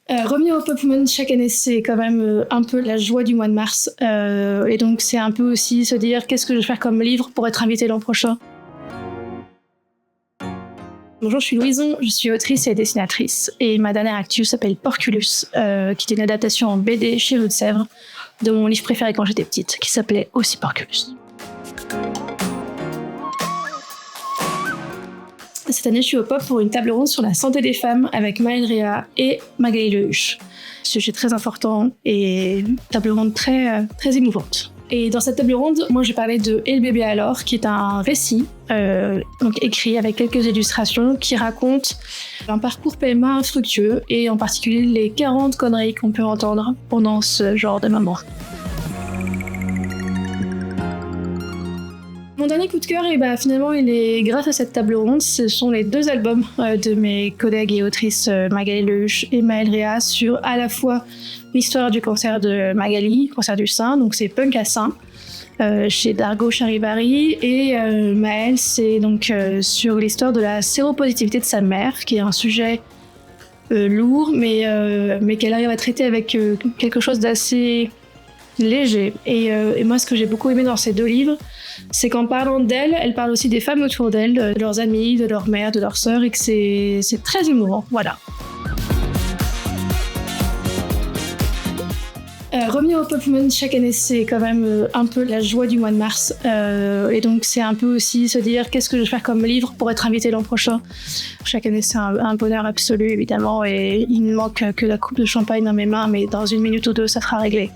Revenir au Pop Woman chaque année, c'est quand même un peu la joie du mois de mars. Et donc, c'est un peu aussi se dire qu'est-ce que je vais faire comme livre pour être invitée l'an prochain. Bonjour, je suis Louison, je suis autrice et dessinatrice. Et ma dernière actu s'appelle Porculus, qui est une adaptation en BD chez Rue de Sèvres de mon livre préféré quand j'étais petite, qui s'appelait aussi Porculus. Cette année, je suis au Pop pour une table ronde sur la santé des femmes avec Maëlle Réa et Magali Lehuche. Sujet très important et une table ronde très émouvante. Et dans cette table ronde, moi j'ai parlé de Et le bébé alors, qui est un récit donc écrit avec quelques illustrations qui raconte un parcours PMA infructueux et en particulier les 40 conneries qu'on peut entendre pendant ce genre de moment. Mon dernier coup de cœur, finalement, il est grâce à cette table ronde. Ce sont les 2 albums de mes collègues et autrices Magali Lehuche et Maëlle Réa sur à la fois l'histoire du cancer de Magali, cancer du sein, donc c'est Punk à sein, chez Dargaud Charivari, et Maëlle, c'est donc sur l'histoire de la séropositivité de sa mère, qui est un sujet lourd, mais qu'elle arrive à traiter avec quelque chose d'assez léger. Et moi, ce que j'ai beaucoup aimé dans ces 2 livres, c'est qu'en parlant d'elle, elle parle aussi des femmes autour d'elle, de leurs amis, de leur mère, de leurs sœurs, et que c'est très émouvant. Voilà. Revenir au Pop Woman chaque année, c'est quand même un peu la joie du mois de mars. Et donc, c'est un peu aussi se dire qu'est-ce que je vais faire comme livre pour être invitée l'an prochain. Chaque année, c'est un bonheur absolu, évidemment, et il ne manque que la coupe de champagne dans mes mains, mais dans 1 minute ou 2, ça sera réglé.